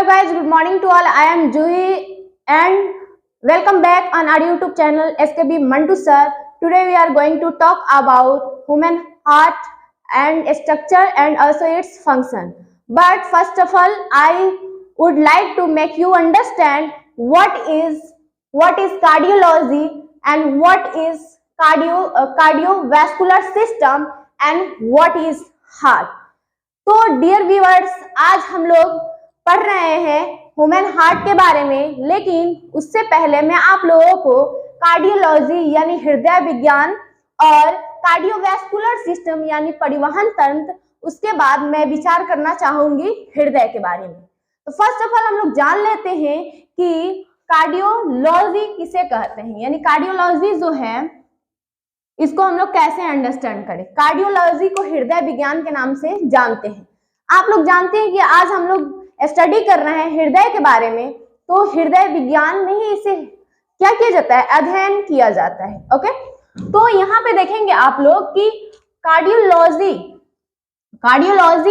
guys, good morning to all. I am Juhi and welcome back on our YouTube channel SKB Mantu Sir. Today we are going to talk about human heart and structure and also its function. But first of all, I would like to make you understand what is cardiology and what is cardiovascular system and what is heart. तो dear viewers, आज हम लोग पढ़ रहे हैं human heart के बारे में, लेकिन उससे पहले मैं आप लोगों को कार्डियोलॉजी यानी हृदय विज्ञान और कार्डियोवैस्कुलर सिस्टम यानी परिवहन तंत्र, उसके बाद मैं विचार करना चाहूंगी हृदय के बारे में। तो फर्स्ट ऑफ ऑल हम लोग जान लेते हैं कि कार्डियोलॉजी किसे कहते हैं, यानी कार्डियोलॉजी जो है इसको हम लोग कैसे अंडरस्टैंड करें। कार्डियोलॉजी को हृदय विज्ञान के नाम से जानते हैं। आप लोग जानते हैं कि आज हम लोग स्टडी कर रहे हैं हृदय के बारे में, तो हृदय विज्ञान में ही इसे क्या किया जाता है, अध्ययन किया जाता है। ओके, तो यहाँ पे देखेंगे आप लोग कि cardiology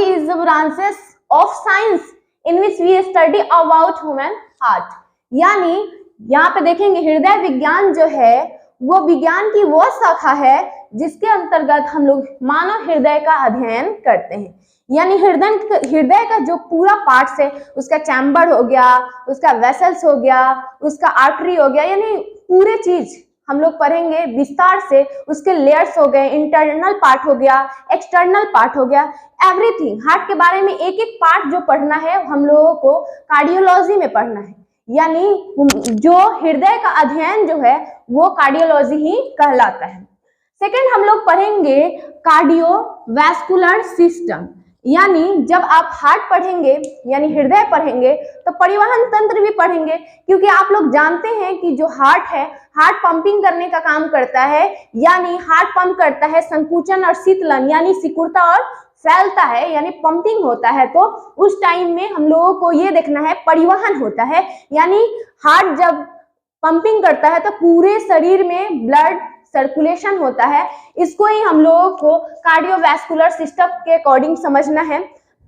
is the branches of science in which we study about human heart. यानी यहाँ पे देखेंगे हृदय विज्ञान जो है वो विज्ञान की वो शाखा है जिसके अंतर्गत हम लोग मानव हृदय का अध्ययन करते हैं। यानी हृदय का जो पूरा पार्ट्स है, उसका चैम्बर हो गया, उसका वेसल्स हो गया, उसका आर्टरी हो गया, यानी पूरे चीज हम लोग पढ़ेंगे विस्तार से। उसके लेयर्स हो गए, इंटरनल पार्ट हो गया, एक्सटर्नल पार्ट हो गया, एवरीथिंग। हार्ट के बारे में एक एक पार्ट जो पढ़ना है हम लोगों को कार्डियोलॉजी में पढ़ना है। यानी जो हृदय का अध्ययन जो है वो कार्डियोलॉजी ही कहलाता है। सेकंड हम लोग पढ़ेंगे कार्डियोवैस्कुलर सिस्टम। यानी जब आप हार्ट पढ़ेंगे यानी हृदय पढ़ेंगे तो परिवहन तंत्र भी पढ़ेंगे, क्योंकि आप लोग जानते हैं कि जो हार्ट है, हार्ट पंपिंग करने का काम करता है। यानी हार्ट पंप करता है, संकुचन और शीतलन यानी सिकुड़ता और फैलता है, यानी पंपिंग होता है। तो उस टाइम में हम लोगों को ये देखना है परिवहन होता है। यानी हार्ट जब पंपिंग करता है तो पूरे शरीर में ब्लड सर्कुलेशन होता है। इसको ही हम लोगों को कार्डियोवैस्कुलर सिस्टम के अकॉर्डिंग समझना है।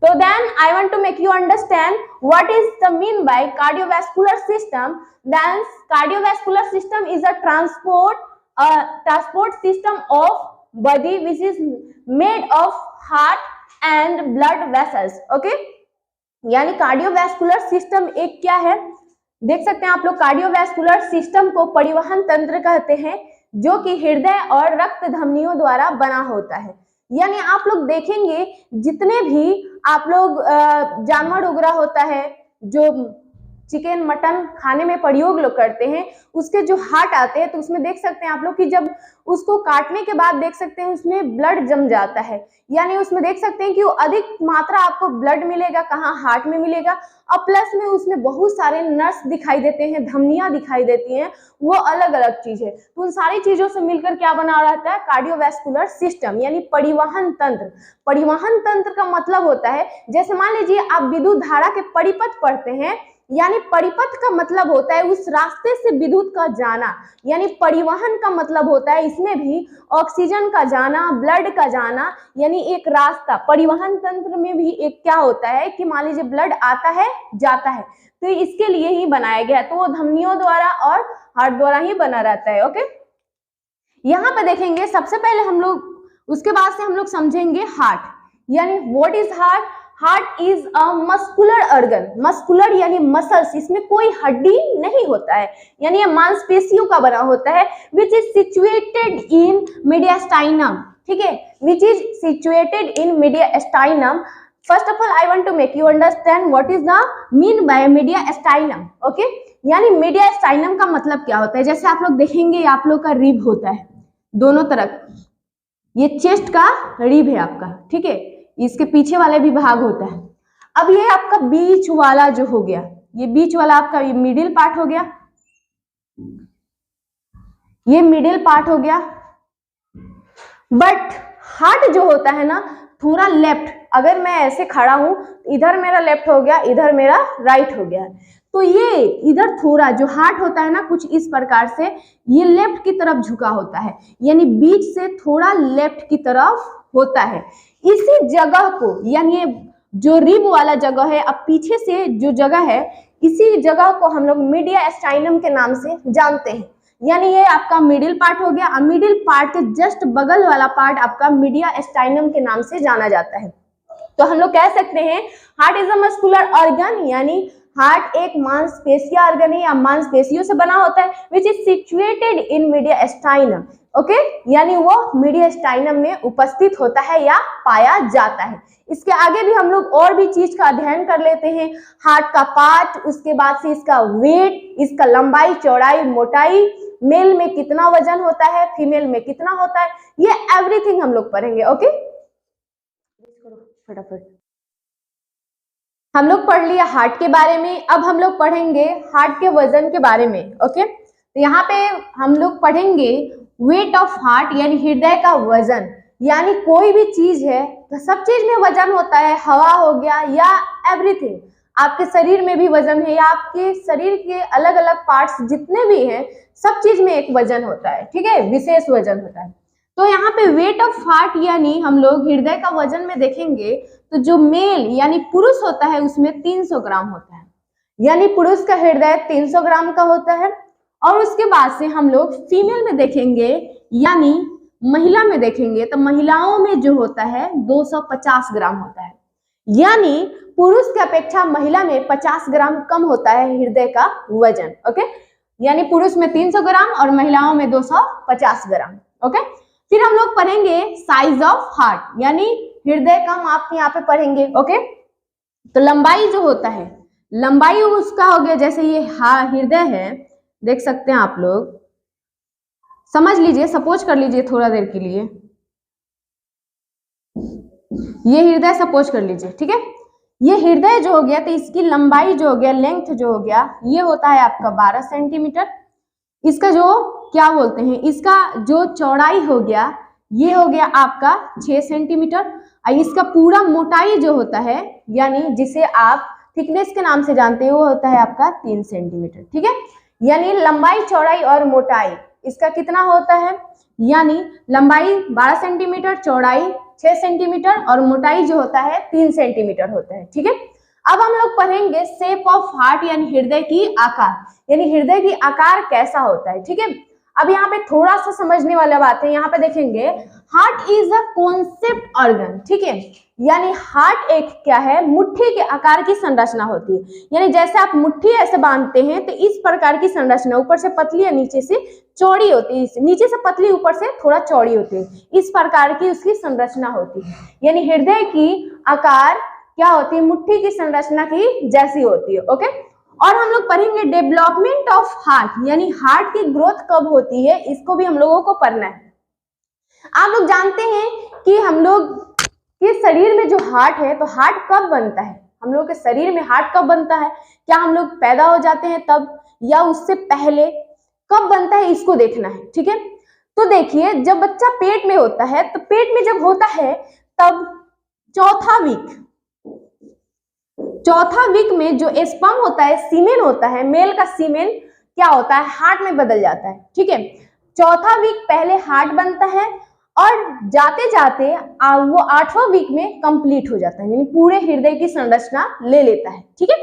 तो then I want to make you understand what is the mean by cardiovascular system. Then cardiovascular system is a transport system of body which is made of heart and blood vessels. Okay, यानी cardiovascular system एक क्या है, देख सकते हैं आप लोग, cardiovascular system को परिवहन तंत्र कहते हैं, जो कि हृदय और रक्त धमनियों द्वारा बना होता है। यानी आप लोग देखेंगे जितने भी आप लोग जानवर वगैरह होता है जो चिकन मटन खाने में प्रयोग लोग करते हैं, उसके जो हार्ट आते हैं तो उसमें देख सकते हैं आप लोग कि जब उसको काटने के बाद देख सकते हैं उसमें ब्लड जम जाता है। यानी उसमें देख सकते हैं कि वो अधिक मात्रा आपको ब्लड मिलेगा, कहाँ, हार्ट में मिलेगा। और प्लस में उसमें बहुत सारे नर्स दिखाई देते हैं, धमनियां दिखाई देती हैं, वो अलग अलग चीज है। तो उन सारी चीजों से मिलकर क्या बना रहता है, कार्डियोवैस्कुलर सिस्टम यानी परिवहन तंत्र। परिवहन तंत्र का मतलब होता है, जैसे मान लीजिए आप विद्युत धारा के परिपथ पढ़ते हैं, यानी परिपथ का मतलब होता है उस रास्ते से विद्युत का जाना। यानी परिवहन का मतलब होता है इसमें भी ऑक्सीजन का जाना, ब्लड का जाना, यानी एक रास्ता। परिवहन तंत्र में भी एक क्या होता है कि मान लीजिए ब्लड आता है, जाता है, तो इसके लिए ही बनाया गया है। तो वो धमनियों द्वारा और हार्ट द्वारा ही बना रहता है। ओके, यहाँ पे देखेंगे सबसे पहले हम लोग, उसके बाद से हम लोग समझेंगे हार्ट। यानी what is heart. Heart is a muscular organ. Muscular यानी मसल्स, इसमें कोई हड्डी नहीं होता है, यानी ये मांसपेशियों का बना होता है। Which is situated in mediastinum. ठीक है, which is situated in mediastinum. First of all I want to make you understand what is the mean by mediastinum. Okay, यानी मीडियास्टाइनम का मतलब क्या होता है। जैसे आप लोग देखेंगे आप लोग का रिब होता है दोनों तरफ, ये चेस्ट का रिब है आपका, ठीक है, इसके पीछे वाला भी भाग होता है। अब ये आपका बीच वाला जो हो गया, ये बीच वाला आपका ये मिडिल पार्ट हो गया, ये मिडिल पार्ट हो गया। बट हार्ट जो होता है ना थोड़ा लेफ्ट, अगर मैं ऐसे खड़ा हूं, इधर मेरा लेफ्ट हो गया, इधर मेरा राइट हो गया, तो ये इधर थोड़ा जो हार्ट होता है ना कुछ इस प्रकार से ये लेफ्ट की तरफ झुका होता है, यानी बीच से थोड़ा लेफ्ट की तरफ होता है। इसी जगह को यानी जो रिब वाला जगह है, अब पीछे से जो जगह है, इसी जगह को हम लोग मीडियास्टाइनम के नाम से जानते हैं। यानी ये आपका मिडिल पार्ट हो गया। मिडिल पार्ट के जस्ट बगल वाला पार्ट आपका मीडियास्टाइनम के नाम से जाना जाता है। तो हम लोग कह सकते हैं heart is a muscular organ, यानी हार्ट एक मांसपेशीय ऑर्गन है या मांसपेशियों से बना होता है, which is situated in mediastinum. Okay, यानी वो मीडियास्टाइनम में उपस्थित होता है या पाया जाता है। इसके आगे भी हम लोग और भी चीज का अध्ययन कर लेते हैं, हार्ट का पार्ट, उसके बाद से इसका वेट, इसका लंबाई, चौड़ाई, मोटाई, मेल में कितना वजन होता है, फीमेल में कितना होता है, ये एवरीथिंग हम लोग पढ़ेंगे। ओके, फटाफट हम लोग पढ़ लिया हार्ट के बारे में। अब हम लोग पढ़ेंगे हार्ट के वजन के बारे में। ओके, तो यहाँ पे हम लोग पढ़ेंगे वेट ऑफ हार्ट, यानी हृदय का वजन। यानी कोई भी चीज है तो सब चीज में वजन होता है, हवा हो गया या एवरीथिंग, आपके शरीर में भी वजन है, या आपके शरीर के अलग अलग पार्ट्स जितने भी हैं सब चीज में एक वजन होता है, ठीक है, विशेष वजन होता है। तो यहाँ पे वेट ऑफ हार्ट यानी हम लोग हृदय का वजन में देखेंगे तो जो मेल यानी पुरुष होता है उसमें 300 ग्राम होता है, यानी पुरुष का हृदय 300 ग्राम का होता है। और उसके बाद से हम लोग फीमेल में देखेंगे यानी महिला में देखेंगे तो महिलाओं में जो होता है 250 ग्राम होता है, यानी पुरुष की अपेक्षा महिला में 50 ग्राम कम होता है हृदय का वजन। ओके, यानी पुरुष में 300 ग्राम और महिलाओं में 250 ग्राम। ओके, फिर हम लोग पढ़ेंगे साइज ऑफ हार्ट, यानी हृदय का माप यहाँ पे पढ़ेंगे। ओके, तो लंबाई जो होता है, लंबाई उसका हो गया, जैसे ये हृदय है, देख सकते हैं आप लोग, समझ लीजिए, सपोज कर लीजिए थोड़ा देर के लिए, ये हृदय सपोज कर लीजिए, ठीक है। ये हृदय जो हो गया तो इसकी लंबाई जो हो गया, लेंथ जो हो गया, ये होता है आपका 12 सेंटीमीटर। इसका जो क्या बोलते हैं, इसका जो चौड़ाई हो गया, ये हो गया आपका 6 सेंटीमीटर। और इसका पूरा मोटाई जो होता है, यानी जिसे आप थिकनेस के नाम से जानते हैं, वो होता है आपका 3 सेंटीमीटर, ठीक है। यानी लंबाई, चौड़ाई और मोटाई इसका कितना होता है, यानी लंबाई 12 सेंटीमीटर, चौड़ाई 6 सेंटीमीटर और मोटाई जो होता है 3 सेंटीमीटर होता है, ठीक है। अब हम लोग पढ़ेंगे शेप ऑफ हार्ट, यानी हृदय की आकार, यानी हृदय की आकार कैसा होता है, ठीक है। अब यहाँ पे थोड़ा सा समझने वाला बात है, यहाँ पे देखेंगे heart is a concept organ, ठीक है। यानी हार्ट एक क्या है, मुट्ठी के आकार की संरचना होती है, यानी जैसे आप मुट्ठी ऐसे बांधते हैं तो इस प्रकार की संरचना, ऊपर से पतली या नीचे से चौड़ी होती है, नीचे से पतली ऊपर से थोड़ा चौड़ी होती है, इस प्रकार की उसकी संरचना होती है। यानी हृदय की आकार क्या होती है, मुट्ठी की संरचना की जैसी होती है। ओके, और हम लोग पढ़ेंगे डेवलपमेंट ऑफ हार्ट, यानी हार्ट की ग्रोथ कब होती है, इसको भी हम लोगों को पढ़ना है। आप लोग जानते हैं कि हम लोग के शरीर में जो हार्ट है, तो हार्ट कब बनता है, हम लोग के शरीर में हार्ट कब बनता है, क्या हम लोग पैदा हो जाते हैं तब, या उससे पहले कब बनता है, इसको देखना है, ठीक है। तो देखिए, जब बच्चा पेट में होता है, तो पेट में जब होता है तब चौथा वीक में जो स्पर्म होता है, सीमेन होता है, मेल का सीमेन क्या होता है, हार्ट में बदल जाता है, ठीक है। चौथा वीक पहले हार्ट बनता है और जाते जाते वो 8वां वीक में कंप्लीट हो जाता है, यानी पूरे हृदय की संरचना ले लेता है, ठीक है,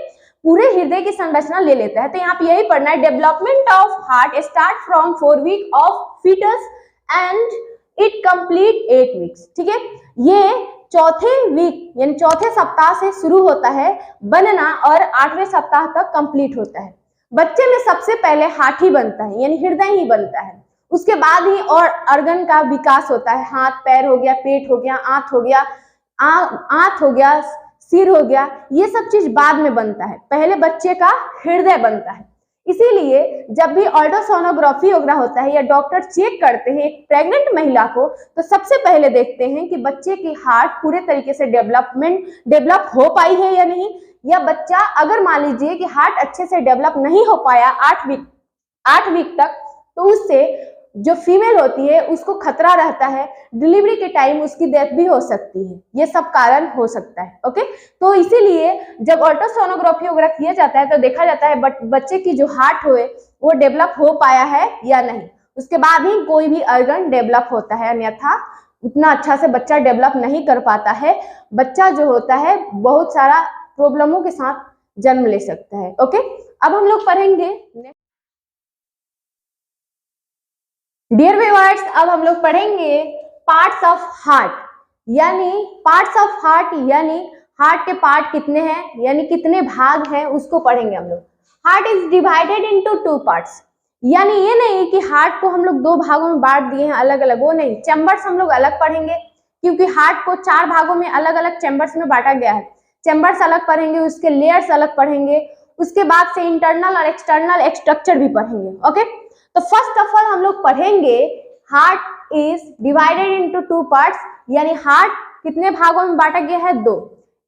पूरे हृदय की संरचना ले लेता है। तो यहाँ पे यही पढ़ना है, development of heart start from 4 week of foetus and it complete 8 weeks, ठीक है। ये चौथे वीक यानी चौथे सप्ताह से शुरू होता है बनना और 8वें सप्ताह तक कंप्लीट होता है। बच्चे में सबसे पहले हार्ट ही बनता है, यानी हृदय ही बनता है, उसके बाद ही और ऑर्गन का विकास होता है, हाथ पैर हो गया, पेट हो गया, आंत हो गया, सिर हो गया, ये सब चीज बाद में बनता है, पहले बच्चे का हृदय बनता है। इसीलिए जब भी अल्ट्रासोनोग्राफी वगैरह होता है या डॉक्टर चेक करते हैं एक प्रेग्नेंट महिला को, तो सबसे पहले देखते हैं कि बच्चे की हार्ट पूरे तरीके से डेवलप हो पाई है या नहीं, या बच्चा अगर मान लीजिए कि हार्ट अच्छे से डेवलप नहीं हो पाया 8 वीक तक, तो उससे जो फीमेल होती है उसको खतरा रहता है, डिलीवरी के टाइम उसकी डेथ भी हो सकती है, ये सब कारण हो सकता है। ओके, तो इसीलिए जब अल्ट्रासोनोग्राफी वगैरह किया जाता है तो देखा जाता है बच्चे की जो हार्ट हो वो डेवलप हो पाया है या नहीं, उसके बाद ही कोई भी ऑर्गन डेवलप होता है, अन्यथा उतना अच्छा से बच्चा डेवलप नहीं कर पाता है। बच्चा जो होता है बहुत सारा प्रॉब्लमों के साथ जन्म ले सकता है। ओके, अब हम लोग पढ़ेंगे डियर व्यूअर्स, अब हम लोग पढ़ेंगे पार्ट्स ऑफ हार्ट। यानी पार्ट्स ऑफ हार्ट यानी हार्ट के पार्ट कितने हैं, यानी कितने भाग हैं, उसको पढ़ेंगे हम लोग। Heart is divided into 2 parts. यानी ये नहीं कि हार्ट को हम लोग 2 भागों में बांट दिए हैं अलग अलग, वो नहीं। चैम्बर्स हम लोग अलग पढ़ेंगे, क्योंकि हार्ट को 4 भागों में अलग अलग चैम्बर्स में बांटा गया है। चैम्बर्स अलग पढ़ेंगे, उसके लेयर्स अलग पढ़ेंगे, उसके बाद से इंटरनल और एक्सटर्नल स्ट्रक्चर भी पढ़ेंगे। ओके, तो फर्स्ट ऑफ ऑल हम लोग पढ़ेंगे heart is divided into 2 parts. यानी हार्ट कितने भागों में बांटा गया है, 2।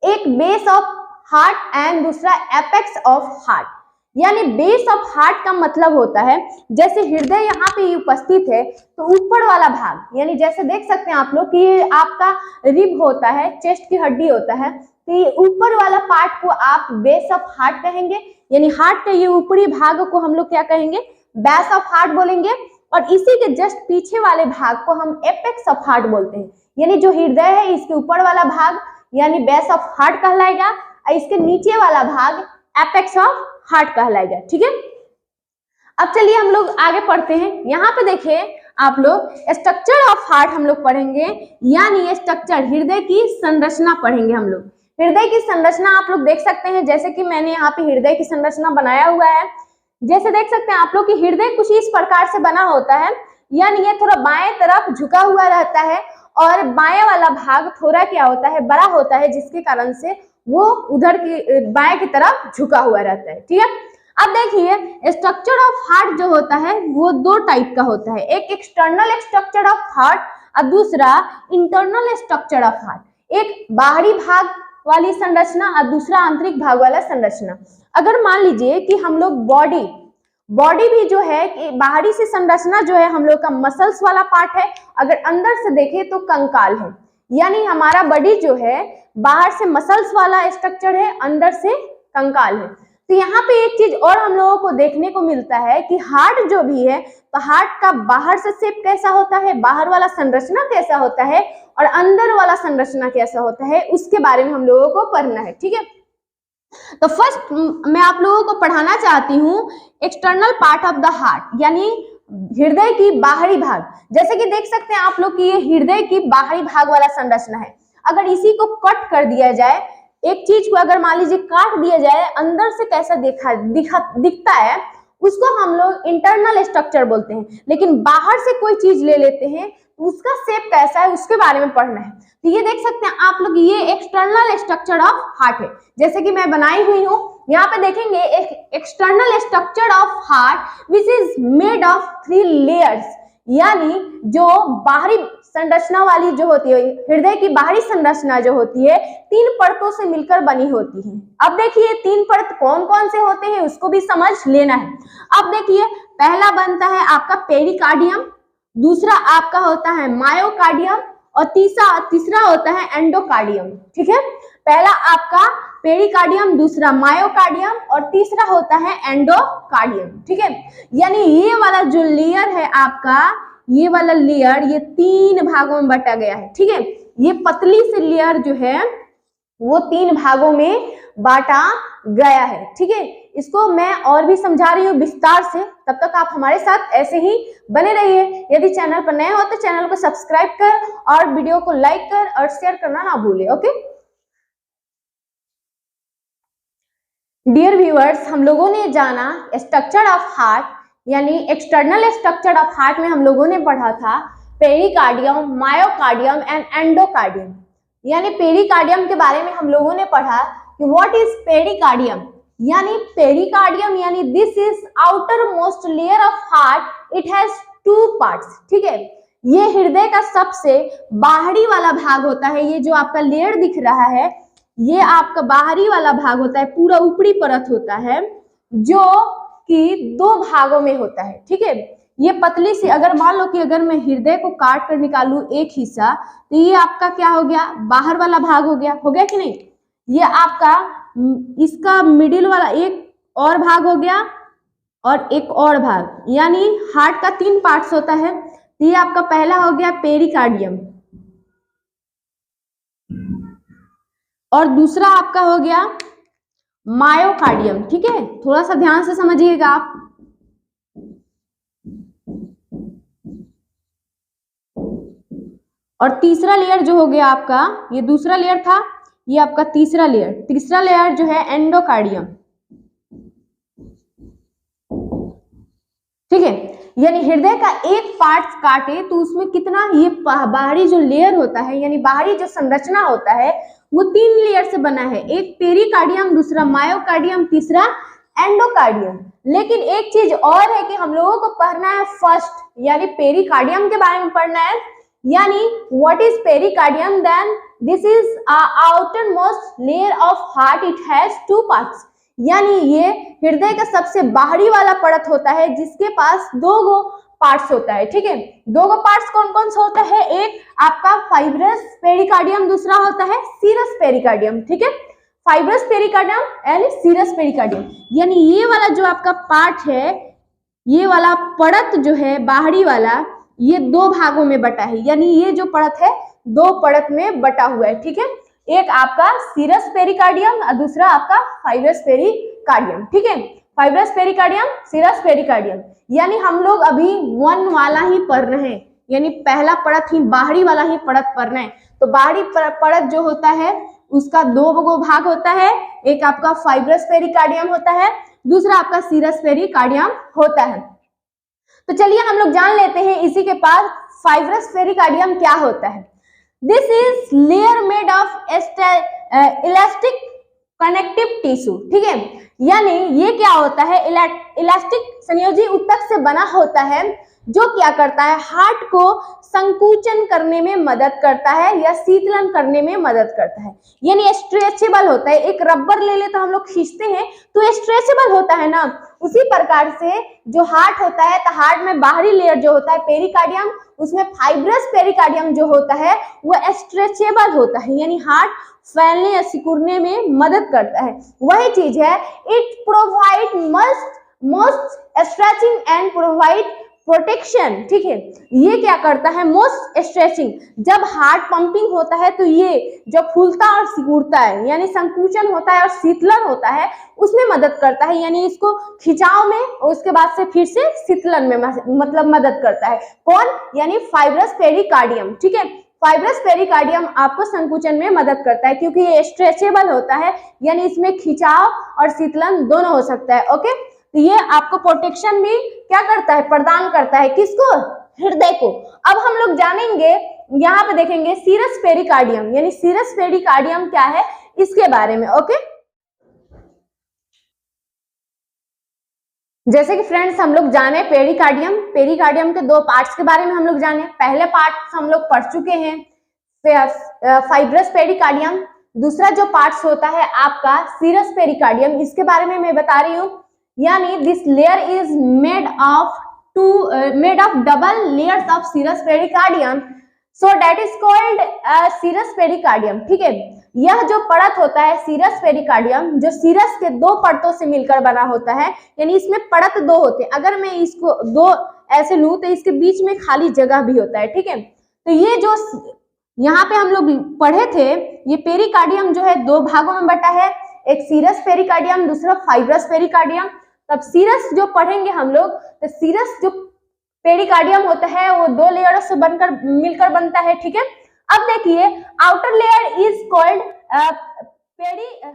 एक बेस ऑफ हार्ट एंड दूसरा एपेक्स ऑफ हार्ट। यानी बेस ऑफ हार्ट का मतलब होता है, जैसे हृदय यहाँ पे उपस्थित है तो ऊपर वाला भाग, यानी जैसे देख सकते हैं आप लोग कि ये आपका रिब होता है, चेस्ट की हड्डी होता है, तो ये ऊपर वाला पार्ट को आप बेस ऑफ हार्ट कहेंगे। यानी हार्ट के ये ऊपरी भाग को हम लोग क्या कहेंगे, बेस ऑफ हार्ट बोलेंगे। और इसी के जस्ट पीछे वाले भाग को हम एपेक्स ऑफ हार्ट बोलते हैं। यानी जो हृदय है इसके ऊपर वाला भाग यानी बेस ऑफ हार्ट कहलाएगा, और इसके नीचे वाला भाग एपेक्स ऑफ हार्ट कहलाएगा। ठीक है, अब चलिए हम लोग आगे पढ़ते हैं। यहाँ पे देखिए आप लोग स्ट्रक्चर ऑफ हार्ट हम लोग पढ़ेंगे, यानी स्ट्रक्चर हृदय की संरचना पढ़ेंगे हम लोग। हृदय की संरचना आप लोग देख सकते हैं, जैसे कि मैंने यहाँ पे हृदय की संरचना बनाया हुआ है। जैसे देख सकते हैं आप लोग कि हृदय कुछ इस प्रकार से बना होता है, यानी ये थोड़ा बाएं तरफ झुका हुआ रहता है और बाएं वाला भाग थोड़ा क्या होता है, बड़ा होता है, जिसके कारण से वो उधर की बाएं की तरफ झुका हुआ रहता है। ठीक है, अब देखिए स्ट्रक्चर ऑफ हार्ट जो होता है वो 2 टाइप का होता है, एक एक्सटर्नल स्ट्रक्चर ऑफ हार्ट और दूसरा इंटरनल स्ट्रक्चर ऑफ हार्ट। एक बाहरी भाग वाली संरचना और दूसरा आंतरिक भाग वाला संरचना। अगर मान लीजिए कि हम लोग बॉडी भी जो है कि बाहरी से संरचना जो है हम लोग का मसल्स वाला पार्ट है, अगर अंदर से देखें तो कंकाल है। यानी हमारा बॉडी जो है बाहर से मसल्स वाला स्ट्रक्चर है, अंदर से कंकाल है। तो यहाँ पे एक चीज और हम लोगों को देखने को मिलता है कि हार्ट जो भी है तो हार्ट का बाहर से शेप कैसा होता है, बाहर वाला संरचना कैसा होता है और अंदर वाला संरचना कैसा होता है, उसके बारे में हम लोगों को पढ़ना है। ठीक है, तो फर्स्ट मैं आप लोगों को पढ़ाना चाहती हूँ external part of the heart, यानी हृदय की बाहरी भाग। जैसे कि देख सकते हैं आप लोग कि ये हृदय की बाहरी भाग वाला संरचना है। अगर इसी को कट कर दिया जाए, एक चीज को अगर मान लीजिए काट दिया जाए, अंदर से कैसा दिखता है, उसको हम लोग इंटरनल स्ट्रक्चर बोलते हैं। लेकिन बाहर से कोई चीज ले लेते हैं तो उसका शेप कैसा है उसके बारे में पढ़ना है। तो ये देख सकते हैं आप लोग, ये एक्सटर्नल स्ट्रक्चर ऑफ हार्ट है, जैसे कि मैं बनाई हुई हूँ। यहाँ पे देखेंगे एक external structure of heart which is made of 3 layers. यानी जो बाहरी संरचना वाली जो होती है, हृदय की बाहरी संरचना जो होती है 3 परतों से मिलकर बनी होती है। अब देखिए 3 परत कौन कौन से होते हैं उसको भी समझ लेना है। अब देखिए पहला बनता है आपका पेरिकार्डियम, दूसरा आपका होता है मायोकार्डियम और तीसरा होता है एंडोकार्डियम। ठीक है, पहला आपका पेरिकार्डियम, दूसरा मायोकार्डियम और तीसरा होता है एंडोकार्डियम। ठीक है, यानी ये वाला जो लेयर है आपका, ये वाला लेयर ये 3 भागों में बटा गया है। ठीक है, ये पतली सी लेयर जो है वो 3 भागों में बांटा गया है। ठीक है, इसको मैं और भी समझा रही हूँ विस्तार से, तब तक आप हमारे साथ ऐसे ही बने रहिए। यदि चैनल पर नए हो तो चैनल को सब्सक्राइब कर और वीडियो को लाइक कर और शेयर करना ना भूले। ओके डियर व्यूअर्स, हम लोगों ने जाना स्ट्रक्चर ऑफ हार्ट, यानी एक्सटर्नल स्ट्रक्चर ऑफ हार्ट में हम लोगों ने पढ़ा था पेरिकार्डियम, मायोकार्डियम एंड एंडोकार्डियम। यानी पेरिकार्डियम के बारे में हम लोगों ने पढ़ा कि व्हाट इज पेरिकार्डियम। यानी पेरिकार्डियम यानी this is outer most layer of heart, it has 2 parts. ठीक है, ये हृदय का सबसे बाहरी वाला भाग होता है। ये जो आपका लेयर दिख रहा है ये आपका बाहरी वाला भाग होता है, पूरा ऊपरी परत होता है जो कि 2 भागों में होता है। ठीक है, ये पतली सी, अगर मान लो कि अगर मैं हृदय को काट कर निकालूं एक हिस्सा, तो ये आपका क्या हो गया, बाहर वाला भाग हो गया कि नहीं। ये आपका इसका मिडिल वाला एक और भाग हो गया और एक और भाग, यानी हार्ट का 3 पार्ट्स होता है। ये आपका पहला हो गया पेरिकार्डियम, और दूसरा आपका हो गया मायोकार्डियम। ठीक है, थोड़ा सा ध्यान से समझिएगा आप। और तीसरा लेयर जो हो गया आपका, ये दूसरा लेयर था, ये आपका तीसरा लेयर जो है एंडोकार्डियम। ठीक है, यानी हृदय का एक पार्ट काटे तो उसमें कितना, ये बाहरी जो लेयर होता है यानी बाहरी जो संरचना होता है वो 3 लेयर से बना है, एक पेरिकार्डियम, दूसरा मायोकार्डियम, तीसरा एंडोकार्डियम। लेकिन एक चीज और है कि हम लोगों को पढ़ना है फर्स्ट यानी पेरिकार्डियम के बारे में पढ़ना है। यानी what is pericardium, then this is outer most layer of heart, it has 2 parts. यानी ये हृदय का सबसे बाहरी वाला परत होता है जिसके पास 2 पार्ट्स होता है। ठीक है, 2 पार्ट्स कौन कौन सा होता है, एक आपका फाइब्रस पेरिकार्डियम, दूसरा होता है सीरस पेरिकार्डियम। ठीक है, fibrous pericardium and serous pericardium. यानी ये वाला जो आपका पार्ट है, ये वाला परत जो है बाहरी वाला, ये 2 भागों में बटा है। यानी ये जो परत है 2 परत में बटा हुआ है। ठीक है, एक आपका सीरस पेरिकार्डियम और दूसरा आपका फाइब्रस पेरिकार्डियम। ठीक है, फाइब्रस पेरिकार्डियम, सीरस पेरिकार्डियम। यानी हम लोग अभी 1 वाला ही पढ़ रहे हैं, यानी पहला परत ही, बाहरी वाला ही परत पढ़ रहे हैं। तो बाहरी परत जो होता है उसका 2 भाग होता है, एक आपका फाइब्रस पेरिकार्डियम होता है, दूसरा आपका सीरस पेरिकार्डियम होता है। तो चलिए हम लोग जान लेते हैं इसी के पास फाइब्रस पेरिकार्डियम क्या होता है। This is layer made of elastic connective tissue. ठीक है, यानी ये क्या होता है, इलास्टिक संयोजी ऊतक से बना होता है जो क्या करता है, हार्ट को संकुचन करने में मदद करता है या शीतलन करने में मदद करता है। यानी स्ट्रेचेबल होता है, एक रबर ले ले तो हम लोग खींचते हैं तो स्ट्रेचेबल होता है ना, उसी प्रकार से जो हार्ट होता है, तो हार्ट में बाहरी लेयर जो होता है पेरिकार्डियम, उसमें फाइब्रस पेरिकार्डियम जो होता है वो स्ट्रेचेबल होता है, यानी हार्ट फैलने या सिकुड़ने में मदद करता है। वही चीज है, it provide most stretching and provide protection. ठीक है, ये क्या करता है, मोस्ट स्ट्रेचिंग, जब हार्ट पंपिंग होता है तो ये जब फूलता और सिकुड़ता है यानी संकुचन होता है और शीतलन होता है उसमें मदद करता है, यानी इसको खिंचाव में और उसके बाद से फिर से शीतलन में मतलब मदद करता है। कौन, यानी फाइब्रस पेरिकार्डियम। ठीक है, फाइब्रस पेरिकार्डियम आपको संकुचन में मदद करता है क्योंकि ये स्ट्रेचेबल होता है, यानी इसमें खिंचाव और शीतलन दोनों हो सकता है। ओके, तो ये आपको प्रोटेक्शन भी क्या करता है, प्रदान करता है, किसको, हृदय को। अब हम लोग जानेंगे, यहाँ पे देखेंगे सीरस पेरिकार्डियम, यानी सीरस पेरिकार्डियम क्या है इसके बारे में। ओके, जैसे कि फ्रेंड्स हम लोग जाने पेरिकार्डियम के 2 पार्ट्स के बारे में हम लोग जाने। पहले पार्ट हम लोग पढ़ चुके हैं फाइब्रस पेरिकार्डियम, दूसरा जो पार्ट्स होता है आपका सीरस पेरिकार्डियम, इसके बारे में मैं बता रही हूँ। यानी this layer is made of double layers of serous pericardium, so that is called serous pericardium. ठीक है, यह जो परत होता है सीरस पेरिकार्डियम, जो सीरस के 2 परतों से मिलकर बना होता है, यानी इसमें परत 2 होते हैं। अगर मैं इसको 2 ऐसे लूं तो इसके बीच में खाली जगह भी होता है। ठीक है, तो ये जो यहाँ पे हम लोग पढ़े थे, ये पेरिकार्डियम जो है 2 भागों में बटा है, एक सीरस पेरिकार्डियम, दूसरा फाइब्रस पेरिकार्डियम। तब सीरस जो पढ़ेंगे हम लोग, तो सीरस जो पेरिकार्डियम होता है वो 2 लेयरों से बनकर मिलकर बनता है। ठीक है, अब देखिए आउटर लेयर इज कॉल्ड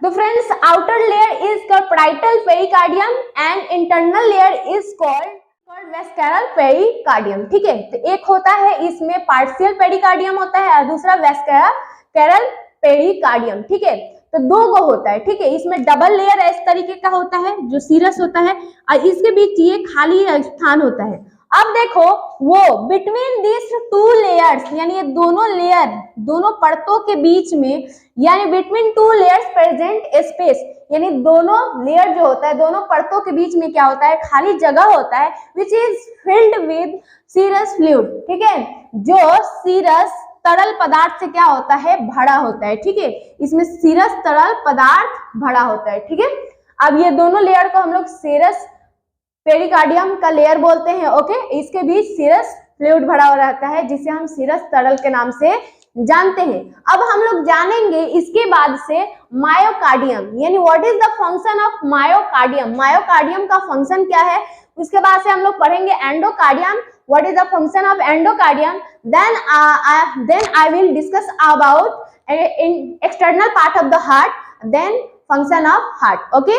तो friends outer layer is called parietal pericardium and internal layer is called visceral pericardium. ठीक है, तो एक होता है इसमें पार्शियल पेरिकार्डियम होता है और दूसरा वेस्केरल पेरिकार्डियम। ठीक है, तो 2 होता है। ठीक है, इसमें डबल लेयर इस तरीके का होता है जो सीरस होता है और इसके बीच ये खाली स्थान होता है। अब देखो वो बिटवीन दिस 2 लेयर्स, यानी ये दोनों लेयर, दोनों परतों के बीच में, यानी बिटवीन 2 लेयर्स प्रेजेंट स्पेस, यानी दोनों लेयर जो होता है, दोनों परतों के बीच में क्या होता है, खाली जगह होता है, which is filled with serous fluid. ठीक है, जो सीरस तरल पदार्थ से क्या होता है, भरा होता है। ठीक है, इसमें सीरस तरल पदार्थ भरा होता है। ठीक है, अब ये दोनों लेयर को हम लोग सीरस पेरिकार्डियम का लेयर बोलते हैं। ओके, इसके बीच सीरस फ्लूइड भरा हुआ रहता है जिसे हम सीरस तरल के नाम से जानते हैं। अब हम लोग जानेंगे इसके बाद से मायोकार्डियम, यानी what is the function of myocardium, myocardium का फंक्शन क्या है। उसके बाद से हम लोग पढ़ेंगे endocardium, what is the function of endocardium. Then I will discuss about in external part of the heart, then function of heart. Okay,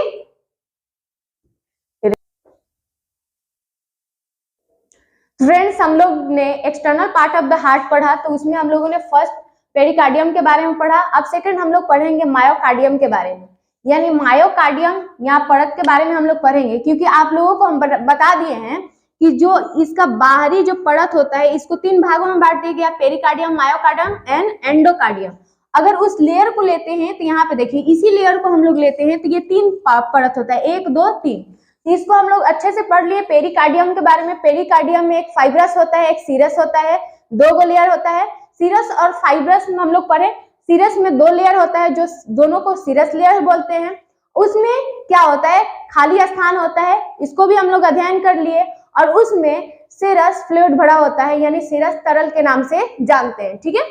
friends हम लोग ने external part of the heart पढ़ा, तो उसमें हम लोगों ने फर्स्ट पेरिकार्डियम के बारे में पढ़ा। अब सेकंड हम लोग पढ़ेंगे मायोकार्डियम के बारे में, यानी मायोकार्डियम यहाँ परत के बारे में हम लोग पढ़ेंगे, क्योंकि आप लोगों को हम बता दिए हैं कि जो इसका बाहरी जो परत होता है इसको 3 भागों में बांट दिया गया, पेरिकार्डियम, मायोकार्डियम एंड एंडोकार्डियम। अगर उस लेयर को लेते हैं तो यहाँ पे देखिए इसी लेयर को हम लोग लेते हैं तो ये 3 परत होता है, 1 2 3। इसको हम लोग अच्छे से पढ़ लिए पेरिकार्डियम के बारे में। पेरिकार्डियम में एक फाइब्रस होता है, एक सीरस होता है, 2 गो लेयर होता है। सीरस और फाइब्रस में हम लोग पढ़े, सीरस में 2 लेयर होता है जो दोनों को सीरस लेयर बोलते हैं। उसमें क्या होता है, खाली स्थान होता है, इसको भी हम लोग अध्ययन कर लिए। और उसमें सीरस फ्लूइड भरा होता है, यानी सीरस तरल के नाम से जानते हैं। ठीक है,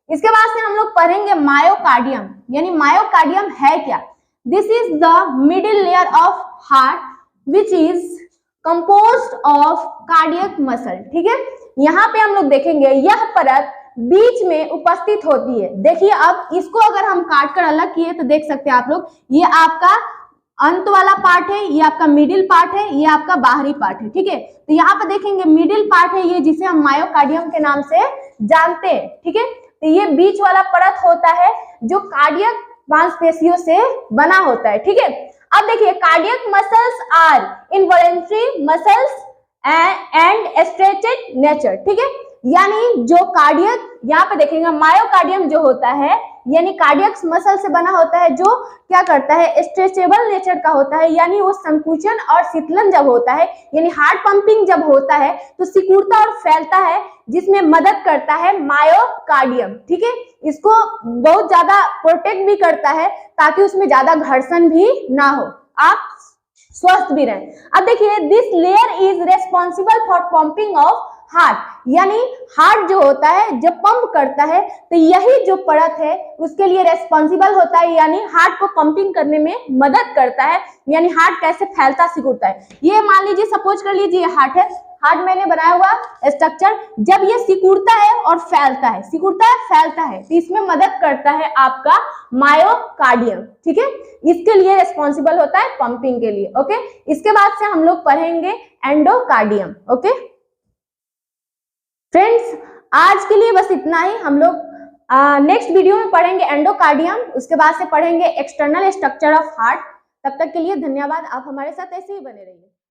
इसके बाद से हम लोग पढ़ेंगे मायोकार्डियम, यानी मायोकार्डियम है क्या। This is the middle layer of heart which is composed of cardiac muscle. ठीक है, यहाँ पे हम लोग देखेंगे यह परत बीच में उपस्थित होती है। देखिए अब इसको अगर हम काट कर अलग किए तो देख सकते हैं आप लोग, ये आपका अंत वाला पार्ट है, ये आपका मिडिल पार्ट है, ये आपका बाहरी पार्ट है। ठीक है, तो यहाँ पे देखेंगे मिडिल पार्ट है ये, जिसे हम मायोकार्डियम के नाम से जानते हैं। ठीक है, तो ये बीच वाला परत होता है जो कार्डियक मांसपेशियों से बना होता है। ठीक है, अब देखिए cardiac muscles are involuntary muscles and striated nature. ठीक है, यानी जो कार्डियक, यहाँ पे देखेंगे मायोकार्डियम जो होता है यानी कार्डियक मसल से बना होता है, जो क्या करता है स्ट्रेचेबल नेचर का होता है, यानी वो संकुचन और शीतलन जब होता है, यानी हार्ट पंपिंग जब होता है तो सिकुड़ता और फैलता है, जिसमें मदद करता है मायोकार्डियम। ठीक है, इसको बहुत ज्यादा प्रोटेक्ट भी करता है ताकि उसमें ज्यादा घर्षण भी ना हो, आप स्वस्थ भी रहें। अब देखिए this layer is responsible for pumping of heart, यानी हार्ट जो होता है जब पंप करता है तो यही जो परत है उसके लिए रेस्पॉन्सिबल होता है, यानी हार्ट को पंपिंग करने में मदद करता है, यानी हार्ट कैसे फैलता सिकुड़ता है। ये मान लीजिए सपोज कर लीजिए हार्ट है, हार्ट मैंने बनाया हुआ स्ट्रक्चर, जब ये सिकुड़ता है और फैलता है, सिकुड़ता है फैलता है, तो इसमें मदद करता है आपका मायोकार्डियम। ठीक है, इसके लिए रेस्पॉन्सिबल होता है पंपिंग के लिए। ओके, इसके बाद से हम लोग पढ़ेंगे एंडोकार्डियम। ओके फ्रेंड्स, आज के लिए बस इतना ही। हम लोग नेक्स्ट वीडियो में पढ़ेंगे एंडोकार्डियम, उसके बाद से पढ़ेंगे एक्सटर्नल स्ट्रक्चर ऑफ हार्ट। तब तक के लिए धन्यवाद, आप हमारे साथ ऐसे ही बने रहिए।